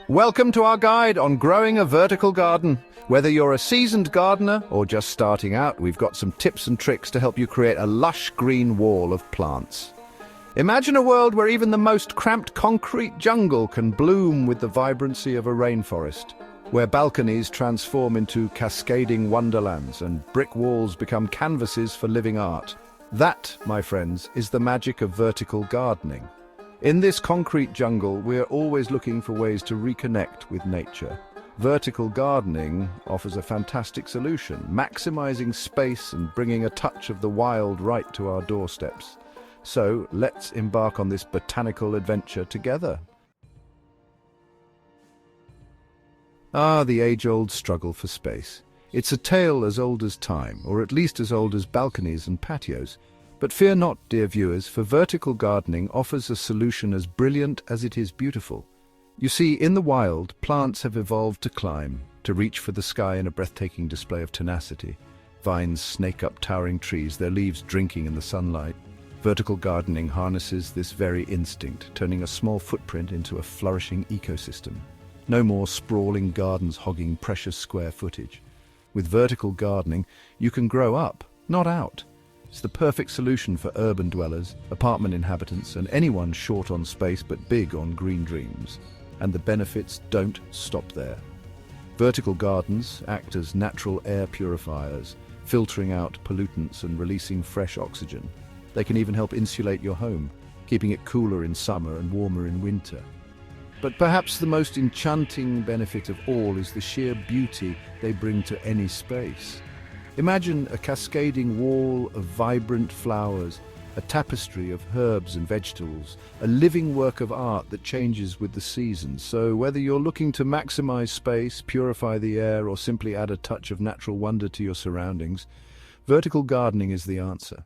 Welcome to our guide on growing a vertical garden. Whether you're a seasoned gardener or just starting out, we've got some tips and tricks to help you create a lush green wall of plants. Imagine a world where even the most cramped concrete jungle can bloom with the vibrancy of a rainforest, where balconies transform into cascading wonderlands and brick walls become canvases for living art. That, my friends, is the magic of vertical gardening. In this concrete jungle, we're always looking for ways to reconnect with nature. Vertical gardening offers a fantastic solution, maximizing space and bringing a touch of the wild right to our doorsteps. So let's embark on this botanical adventure together. The age-old struggle for space. It's a tale as old as time, or at least as old as balconies and patios. But fear not, dear viewers, for vertical gardening offers a solution as brilliant as it is beautiful. You see, in the wild, plants have evolved to climb, to reach for the sky in a breathtaking display of tenacity. Vines snake up towering trees, their leaves drinking in the sunlight. Vertical gardening harnesses this very instinct, turning a small footprint into a flourishing ecosystem. No more sprawling gardens hogging precious square footage. With vertical gardening, you can grow up, not out. It's the perfect solution for urban dwellers, apartment inhabitants, and anyone short on space but big on green dreams. And the benefits don't stop there. Vertical gardens act as natural air purifiers, filtering out pollutants and releasing fresh oxygen. They can even help insulate your home, keeping it cooler in summer and warmer in winter. But perhaps the most enchanting benefit of all is the sheer beauty they bring to any space. Imagine a cascading wall of vibrant flowers, a tapestry of herbs and vegetables, a living work of art that changes with the seasons. So whether you're looking to maximize space, purify the air, or simply add a touch of natural wonder to your surroundings, vertical gardening is the answer.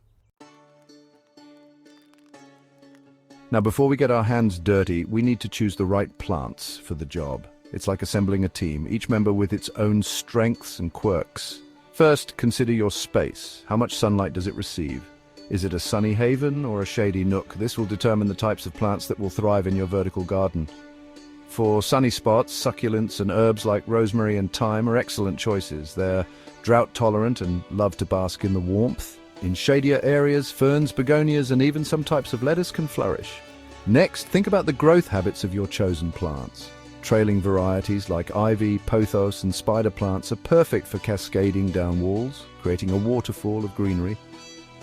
Now, before we get our hands dirty, we need to choose the right plants for the job. It's like assembling a team, each member with its own strengths and quirks. First, consider your space. How much sunlight does it receive? Is it a sunny haven or a shady nook? This will determine the types of plants that will thrive in your vertical garden. For sunny spots, succulents and herbs like rosemary and thyme are excellent choices. They're drought-tolerant and love to bask in the warmth. In shadier areas, ferns, begonias, and even some types of lettuce can flourish. Next, think about the growth habits of your chosen plants. Trailing varieties like ivy, pothos, and spider plants are perfect for cascading down walls, creating a waterfall of greenery.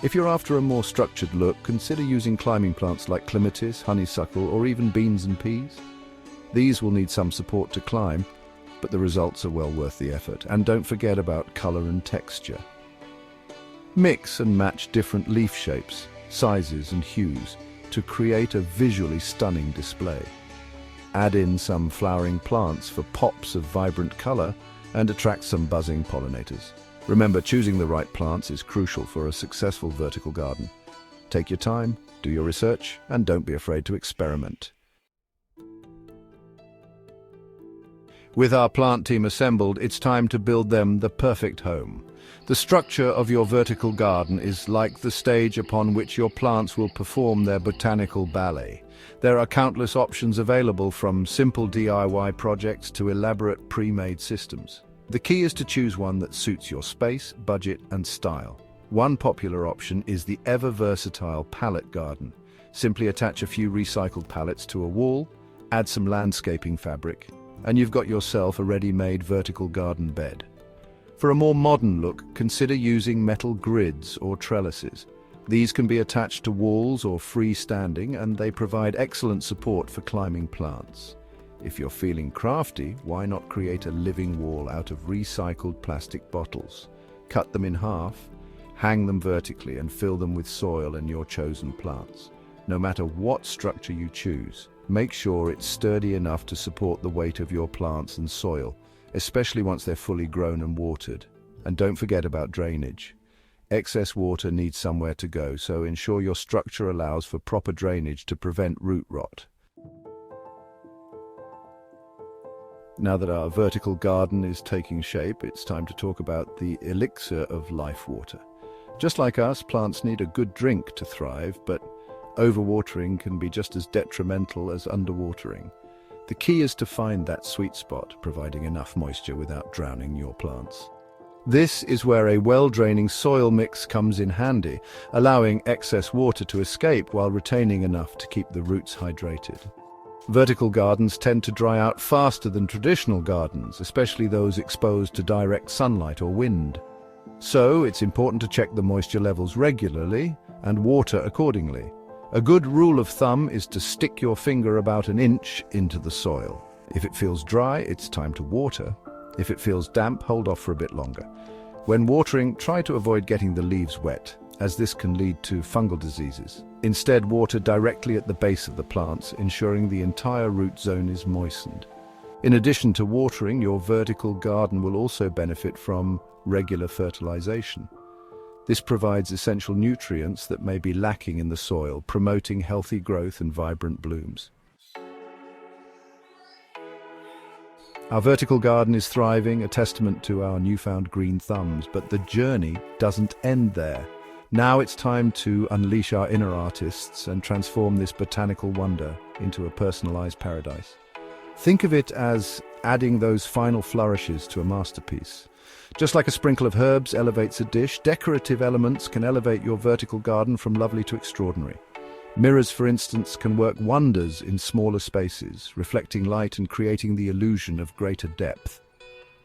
If you're after a more structured look, consider using climbing plants like clematis, honeysuckle, or even beans and peas. These will need some support to climb, but the results are well worth the effort. And don't forget about color and texture. Mix and match different leaf shapes, sizes, and hues to create a visually stunning display. Add in some flowering plants for pops of vibrant color and attract some buzzing pollinators. Remember, choosing the right plants is crucial for a successful vertical garden. Take your time, do your research, and don't be afraid to experiment. With our plant team assembled, it's time to build them the perfect home. The structure of your vertical garden is like the stage upon which your plants will perform their botanical ballet. There are countless options available, from simple DIY projects to elaborate pre-made systems. The key is to choose one that suits your space, budget, and style. One popular option is the ever-versatile pallet garden. Simply attach a few recycled pallets to a wall, add some landscaping fabric, and you've got yourself a ready-made vertical garden bed. For a more modern look, consider using metal grids or trellises. These can be attached to walls or freestanding, and they provide excellent support for climbing plants. If you're feeling crafty, why not create a living wall out of recycled plastic bottles? Cut them in half, hang them vertically, and fill them with soil and your chosen plants. No matter what structure you choose, make sure it's sturdy enough to support the weight of your plants and soil, especially once they're fully grown and watered. And don't forget about drainage. Excess water needs somewhere to go, so ensure your structure allows for proper drainage to prevent root rot. Now that our vertical garden is taking shape, it's time to talk about the elixir of life water. Just like us, plants need a good drink to thrive, but overwatering can be just as detrimental as underwatering. The key is to find that sweet spot, providing enough moisture without drowning your plants. This is where a well-draining soil mix comes in handy, allowing excess water to escape while retaining enough to keep the roots hydrated. Vertical gardens tend to dry out faster than traditional gardens, especially those exposed to direct sunlight or wind. So, it's important to check the moisture levels regularly and water accordingly. A good rule of thumb is to stick your finger about an inch into the soil. If it feels dry, it's time to water. If it feels damp, hold off for a bit longer. When watering, try to avoid getting the leaves wet, as this can lead to fungal diseases. Instead, water directly at the base of the plants, ensuring the entire root zone is moistened. In addition to watering, your vertical garden will also benefit from regular fertilization. This provides essential nutrients that may be lacking in the soil, promoting healthy growth and vibrant blooms. Our vertical garden is thriving, a testament to our newfound green thumbs, but the journey doesn't end there. Now it's time to unleash our inner artists and transform this botanical wonder into a personalized paradise. Think of it as adding those final flourishes to a masterpiece. Just like a sprinkle of herbs elevates a dish, decorative elements can elevate your vertical garden from lovely to extraordinary. Mirrors, for instance, can work wonders in smaller spaces, reflecting light and creating the illusion of greater depth.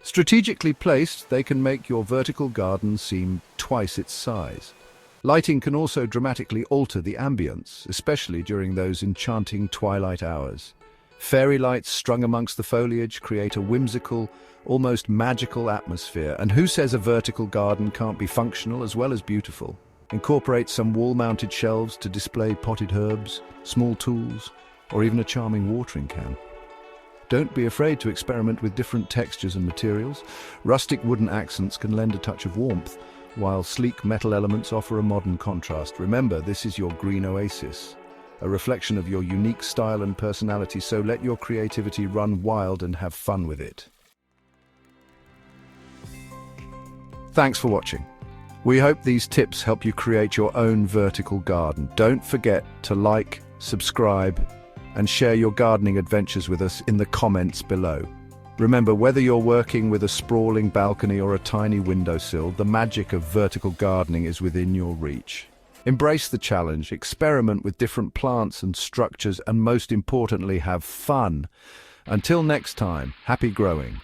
Strategically placed, they can make your vertical garden seem twice its size. Lighting can also dramatically alter the ambience, especially during those enchanting twilight hours. Fairy lights strung amongst the foliage create a whimsical, almost magical atmosphere. And who says a vertical garden can't be functional as well as beautiful? Incorporate some wall-mounted shelves to display potted herbs, small tools, or even a charming watering can. Don't be afraid to experiment with different textures and materials. Rustic wooden accents can lend a touch of warmth, while sleek metal elements offer a modern contrast. Remember, this is your green oasis, a reflection of your unique style and personality, so let your creativity run wild and have fun with it. Thanks for watching. We hope these tips help you create your own vertical garden. Don't forget to like, subscribe, and share your gardening adventures with us in the comments below. Remember, whether you're working with a sprawling balcony or a tiny windowsill, the magic of vertical gardening is within your reach. Embrace the challenge, experiment with different plants and structures, and most importantly, have fun. Until next time, happy growing.